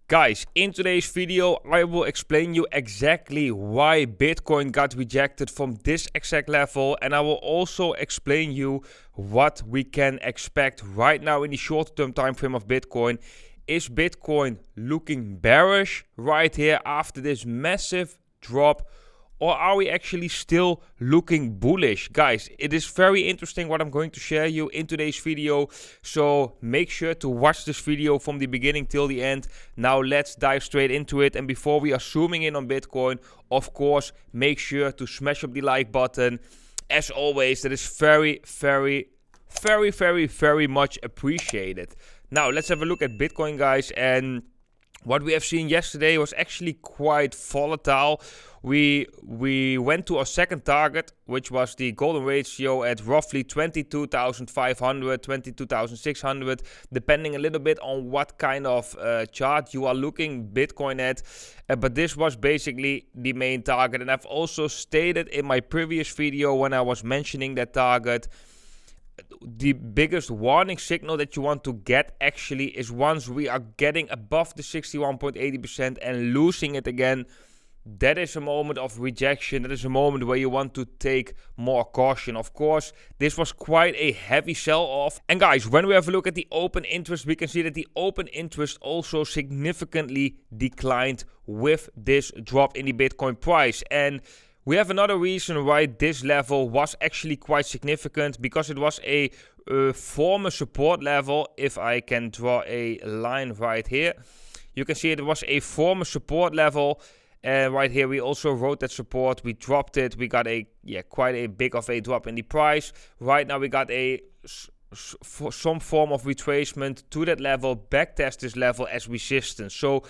Guys, in today's video, I will explain you exactly why Bitcoin got rejected from this exact level, and I will also explain you what we can expect right now in the short-term time frame of Bitcoin. Is Bitcoin looking bearish right here after this massive drop? Or are we actually still looking bullish? Guys, it is very interesting what I'm going to share you in today's video. So make sure to watch this video from the beginning till the end. Now let's dive straight into it. And before we are zooming in on Bitcoin, of course, make sure to smash up the like button. As always, that is very much appreciated. Now let's have a look at Bitcoin, guys. And what we have seen yesterday was actually quite volatile. We went to our second target, which was the golden ratio at roughly 22,500, 22,600, depending a little bit on what kind of chart you are looking Bitcoin at. But this was basically the main target. And I've also stated in my previous video when I was mentioning that target, the biggest warning signal that you want to get actually is once we are getting above the 61.80% and losing it again. That is a moment of rejection. That is a moment where you want to take more caution. Of course, this was quite a heavy sell-off. And guys, when we have a look at the open interest, we can see that the open interest also significantly declined with this drop in the Bitcoin price. And we have another reason why this level was actually quite significant, because it was a former support level. If I can draw a line right here, you can see it was a former support level. And right here we also wrote that support, we dropped it, we got a quite a big of a drop in the price. Right now we got some form of retracement to that level, backtest this level as resistance. So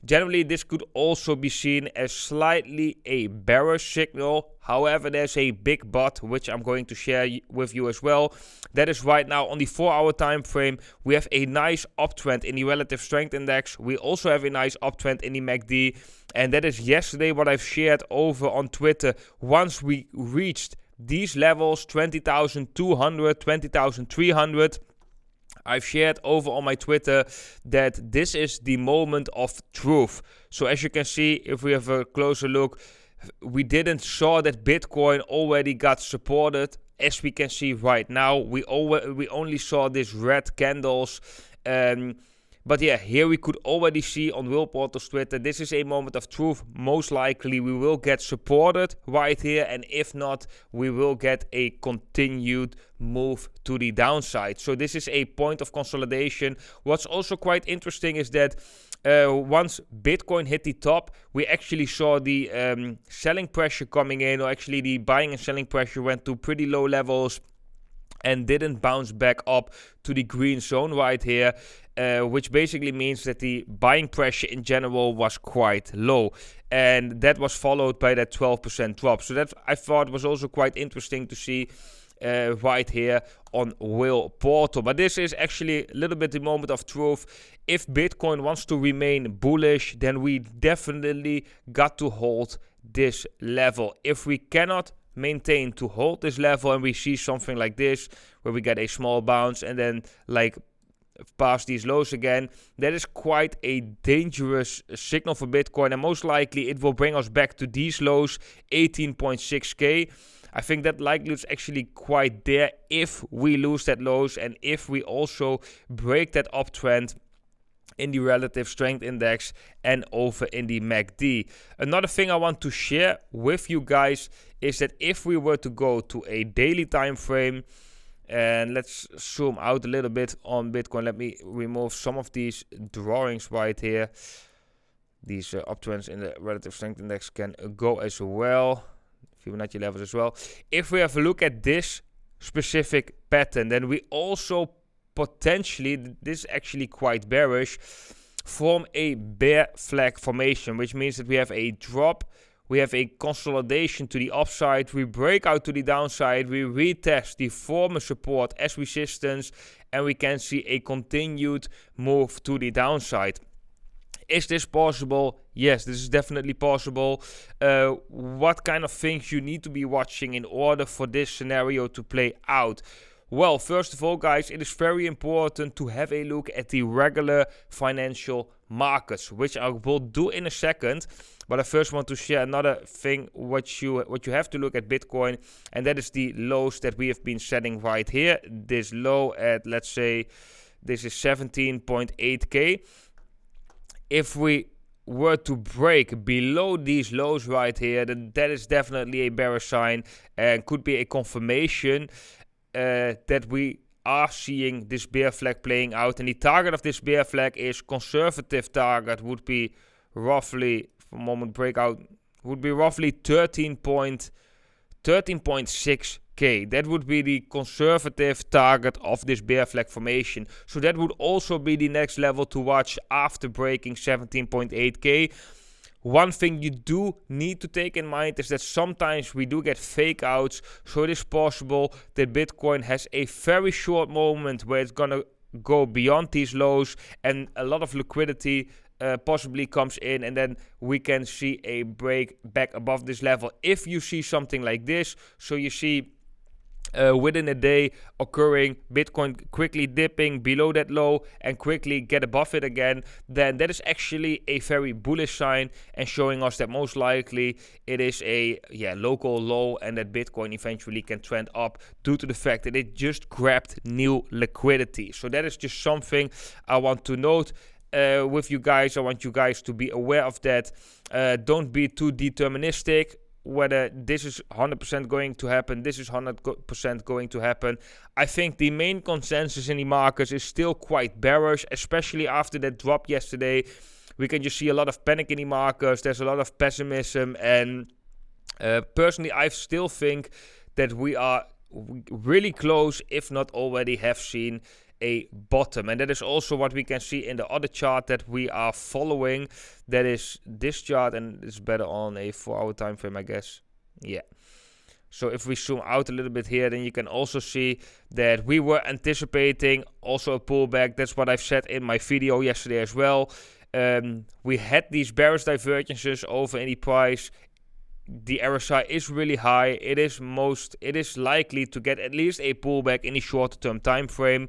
generally, this could also be seen as slightly a bearish signal. However, there's a big but, which I'm going to share with you as well. That is right now on the 4-hour time frame, we have a nice uptrend in the relative strength index. We also have a nice uptrend in the MACD. And that is yesterday what I've shared over on Twitter. Once we reached these levels, 20,200, 20,300, I've shared over on my Twitter that this is the moment of truth. So as you can see, if we have a closer look, we didn't saw that Bitcoin already got supported. As we can see right now, we only saw these red candles. But yeah, here we could already see on Will Porter's Twitter, this is a moment of truth. Most likely we will get supported right here. And if not, we will get a continued move to the downside. So this is a point of consolidation. What's also quite interesting is that once Bitcoin hit the top, we actually saw the selling pressure coming in, or actually the buying and selling pressure went to pretty low levels and didn't bounce back up to the green zone right here, which basically means that the buying pressure in general was quite low. And that was followed by that 12% drop. So that I thought was also quite interesting to see right here on Will Porter. But this is actually a little bit the moment of truth. If Bitcoin wants to remain bullish, then we definitely got to hold this level. If we cannot maintain to hold this level and we see something like this where we get a small bounce and then like past these lows again, that is quite a dangerous signal for Bitcoin, and most likely it will bring us back to these lows, 18.6k. I think that likelihood is actually quite there if we lose that lows and if we also break that uptrend in the relative strength index and over in the MACD. Another thing I want to share with you guys is that if we were to go to a daily time frame, and let's zoom out a little bit on Bitcoin. Let me remove some of these drawings right here. These uptrends in the relative strength index can go as well. Fibonacci levels as well. If we have a look at this specific pattern, then we also potentially, this is actually quite bearish, form a bear flag formation, which means that we have a drop, we have a consolidation to the upside, we break out to the downside, we retest the former support as resistance, and we can see a continued move to the downside. Is this possible? Yes, this is definitely possible. What kind of things you need to be watching in order for this scenario to play out? Well, first of all, guys, it is very important to have a look at the regular financial markets, which I will do in a second. But I first want to share another thing what you have to look at Bitcoin, and that is the lows that we have been setting right here. This low at, let's say, this is 17.8k. If we were to break below these lows right here, then that is definitely a bearish sign and could be a confirmation that we are seeing this bear flag playing out. And the target of this bear flag is conservative target would be roughly, for moment breakout, would be roughly 13.6k. That would be the conservative target of this bear flag formation. So that would also be the next level to watch after breaking 17.8k. One thing you do need to take in mind is that sometimes we do get fake outs. So it is possible that Bitcoin has a very short moment where it's gonna go beyond these lows and a lot of liquidity possibly comes in, and then we can see a break back above this level. If you see something like this, so you see within a day occurring, Bitcoin quickly dipping below that low and quickly get above it again, then that is actually a very bullish sign and showing us that most likely it is a local low and that Bitcoin eventually can trend up due to the fact that it just grabbed new liquidity. So that is just something I want to note with you guys. I want you guys to be aware of that. Don't be too deterministic. Whether this is 100% going to happen, this is 100% going to happen. I think the main consensus in the markets is still quite bearish, especially after that drop yesterday. We can just see a lot of panic in the markets. There's a lot of pessimism, and personally, I still think that we are really close, if not already have seen a bottom. And that is also what we can see in the other chart that we are following. That is this chart, and it's better on a 4-hour time frame, I guess. Yeah. So if we zoom out a little bit here, then you can also see that we were anticipating also a pullback. That's what I've said in my video yesterday as well. We had these bearish divergences over any price. The RSI is really high. It is likely to get at least a pullback in the shorter term time frame,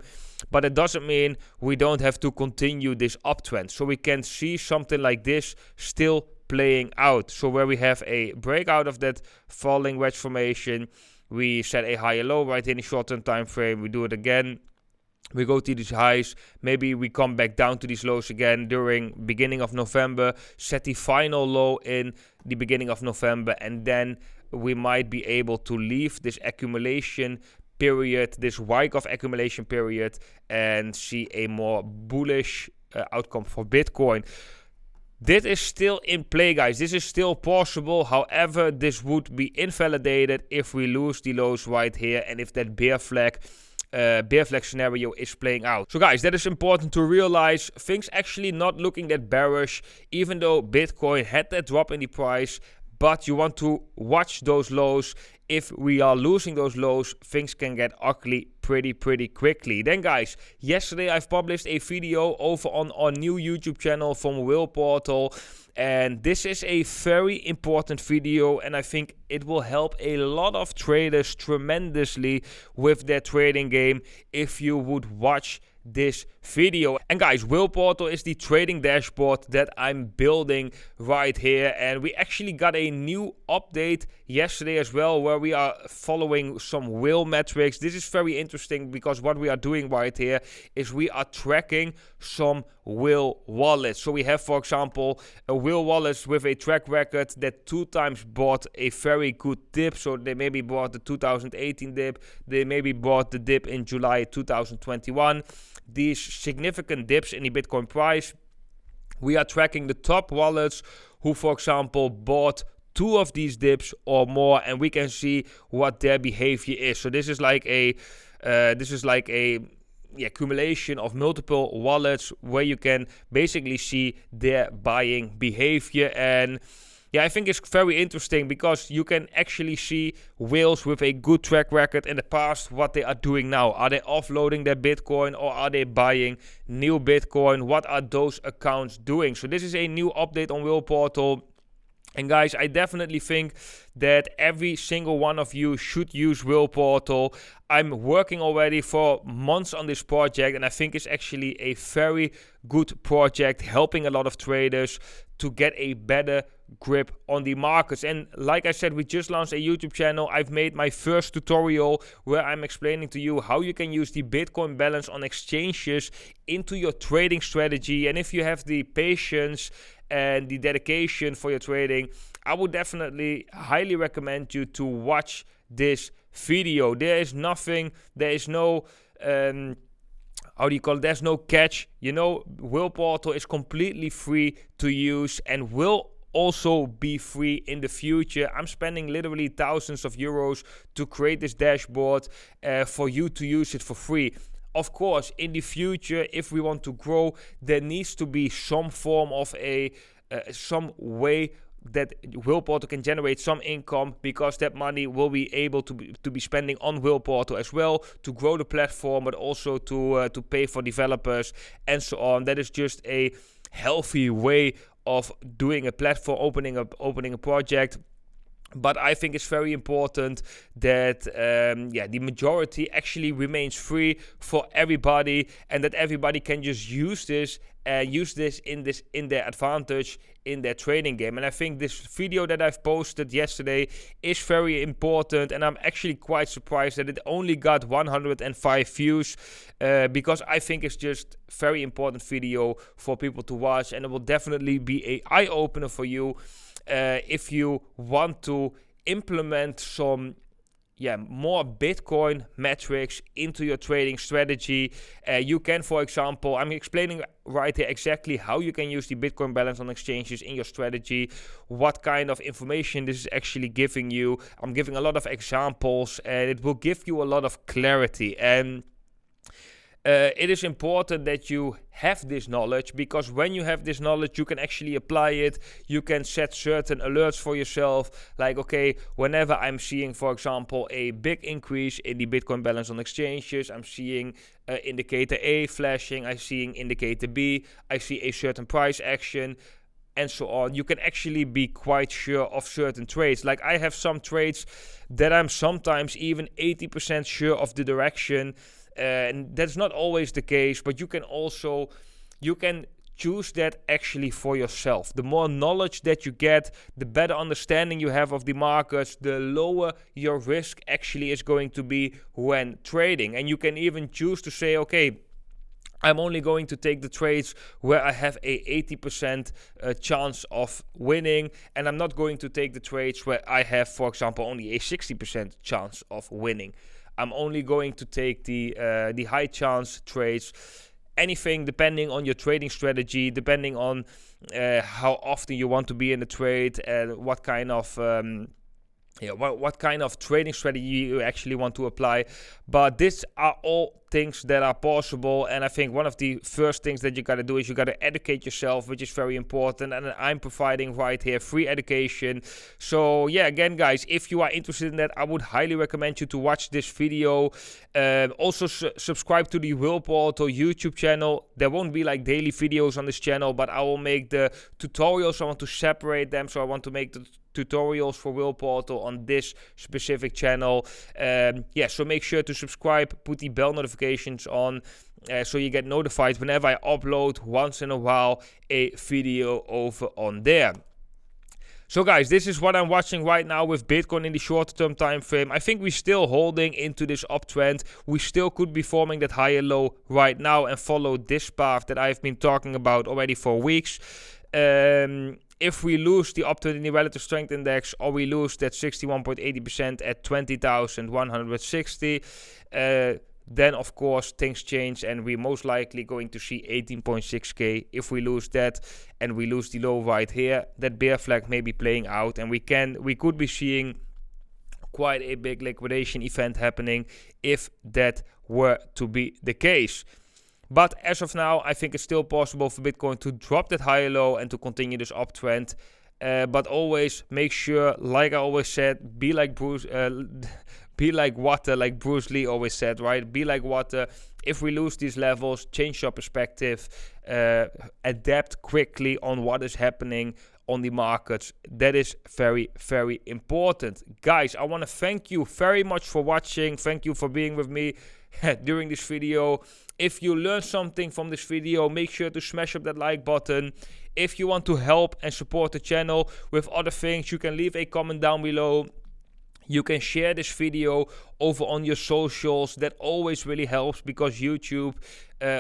but it doesn't mean we don't have to continue this uptrend. So we can see something like this still playing out. So where we have a breakout of that falling wedge formation, we set a higher low right in the short term time frame. We do it again. We go to these highs, maybe we come back down to these lows again during beginning of November, set the final low in the beginning of November, and then we might be able to leave this accumulation period, this Wyckoff accumulation period, and see a more bullish outcome for Bitcoin. This is still in play, guys. This is still possible. However, this would be invalidated if we lose the lows right here and if that bear flag scenario is playing out. So guys, that is important to realize. Things actually not looking that bearish, even though Bitcoin had that drop in the price, but you want to watch those lows. If we are losing those lows, things can get ugly pretty quickly. Then guys, yesterday I've published a video over on our new YouTube channel from Will Portal, and this is a very important video, and I think it will help a lot of traders tremendously with their trading game if you would watch this video. And guys, Will Portal is the trading dashboard that I'm building right here, and we actually got a new update yesterday as well where we are following some Will metrics. This is very interesting because what we are doing right here is we are tracking some Will wallets. So we have, for example, a Will wallet with a track record that 2 times bought a very good dip. So they maybe bought the 2018 dip, they maybe bought the dip in July 2021. These significant dips in the Bitcoin price, we are tracking the top wallets who, for example, bought 2 of these dips or more, and we can see what their behavior is. So this is like a accumulation of multiple wallets where you can basically see their buying behavior. And yeah, I think it's very interesting because you can actually see whales with a good track record in the past, what they are doing now. Are they offloading their Bitcoin or are they buying new Bitcoin? What are those accounts doing? So this is a new update on Will Portal. And guys, I definitely think that every single one of you should use Will Portal. I'm working already for months on this project, and I think it's actually a very good project, helping a lot of traders to get a better grip on the markets. And like I said, we just launched a YouTube channel. I've made my first tutorial where I'm explaining to you how you can use the Bitcoin balance on exchanges into your trading strategy. And if you have the patience and the dedication for your trading, I would definitely highly recommend you to watch this video. There is nothing, there is no there's no catch. Will Portal is completely free to use and will also be free in the future. I'm spending literally thousands of euros to create this dashboard for you to use it for free. Of course, in the future, if we want to grow, there needs to be some form of some way that Will Portal can generate some income, because that money will be able to be spending on Will Portal as well to grow the platform, but also to pay for developers and so on. That is just a healthy way of doing a platform, opening a project. But I think it's very important that the majority actually remains free for everybody, and that everybody can just use this in their advantage in their trading game. And I think this video that I've posted yesterday is very important, and I'm actually quite surprised that it only got 105 views because I think it's just very important video for people to watch, and it will definitely be an eye-opener for you if you want to implement some more Bitcoin metrics into your trading strategy. You can, for example, I'm explaining right here exactly how you can use the Bitcoin balance on exchanges in your strategy, what kind of information this is actually giving you. I'm giving a lot of examples, and it will give you a lot of clarity. And it is important that you have this knowledge, because when you have this knowledge, you can actually apply it. You can set certain alerts for yourself, like, okay, whenever I'm seeing, for example, a big increase in the Bitcoin balance on exchanges, I'm seeing indicator A flashing, I'm seeing indicator B, I see a certain price action, and so on. You can actually be quite sure of certain trades. Like, I have some trades that I'm sometimes even 80% sure of the direction. And that's not always the case, but you can choose that actually for yourself. The more knowledge that you get, the better understanding you have of the markets, the lower your risk actually is going to be when trading. And you can even choose to say, okay, I'm only going to take the trades where I have a 80% chance of winning, and I'm not going to take the trades where I have, for example, only a 60% chance of winning. I'm only going to take the high chance trades. Anything depending on your trading strategy, depending on how often you want to be in the trade, and what kind of what kind of trading strategy you actually want to apply. But these are all things that are possible, and I think one of the first things that you got to do is you got to educate yourself, which is very important, and I'm providing right here free education. So yeah, again guys, if you are interested in that, I would highly recommend you to watch this video. Also subscribe to the Will Portal YouTube channel. There won't be like daily videos on this channel, but I will make the tutorials. I want to separate them, so I want to make the tutorials for Will Portal on this specific channel. So make sure to subscribe, put the bell notifications on, so you get notified whenever I upload once in a while a video over on there. So guys, this is what I'm watching right now with Bitcoin in the short term time frame. I think we're still holding into this uptrend. We still could be forming that higher low right now and follow this path that I've been talking about already for weeks. If we lose the uptrend in the relative strength index, or we lose that 61.80% at 20,160, then of course things change, and we're most likely going to see 18.6k. If we lose that and we lose the low right here, that bear flag may be playing out, and we could be seeing quite a big liquidation event happening if that were to be the case. But as of now, I think it's still possible for Bitcoin to drop that higher low and to continue this uptrend. But always make sure, like I always said, be like water, like Bruce Lee always said, right? Be like water if we lose these levels, change your perspective, adapt quickly on what is happening on the markets. That is very, very important. Guys, I want to thank you very much for watching. Thank you for being with me during this video. If you learned something from this video, make sure to smash up that like button. If you want to help and support the channel with other things, you can leave a comment down below. You can share this video over on your socials. That always really helps, because YouTube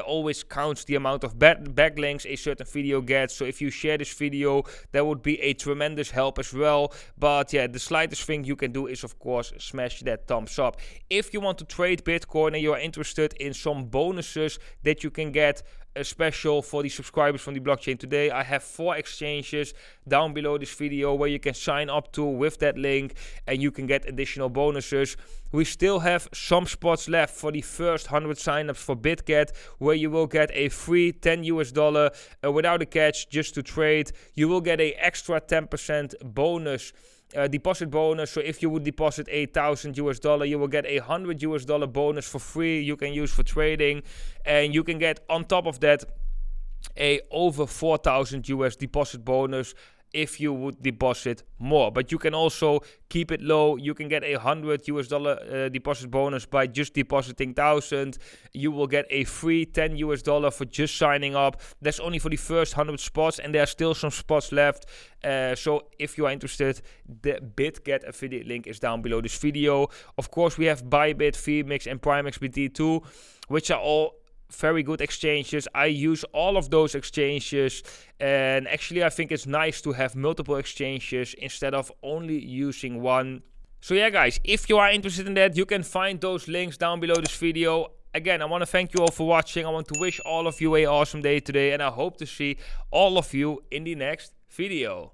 always counts the amount of backlinks a certain video gets. So if you share this video, that would be a tremendous help as well. But yeah, the slightest thing you can do is, of course, smash that thumbs up. If you want to trade Bitcoin and you are interested in some bonuses that you can get, special for the subscribers from the blockchain today, I have 4 exchanges down below this video where you can sign up to with that link, and you can get additional bonuses. We still have some spots left for the first 100 signups for BitGet, where you will get a free $10 without a catch just to trade. You will get a extra 10% bonus, deposit bonus. So if you would deposit $8,000, you will get a $100 bonus for free you can use for trading, and you can get on top of that a over $4,000 deposit bonus if you would deposit more. But you can also keep it low. You can get a $100 deposit bonus by just depositing 1,000. You will get a free $10 for just signing up. That's only for the first 100 spots, and there are still some spots left. So if you are interested, the BitGet affiliate link is down below this video. Of course, we have Bybit, VMix, and PrimeXBT2, which are all very good exchanges. I use all of those exchanges, and actually I think it's nice to have multiple exchanges instead of only using one. So yeah, guys, if you are interested in that, you can find those links down below this video. Again, I want to thank you all for watching. I want to wish all of you an awesome day today, and I hope to see all of you in the next video.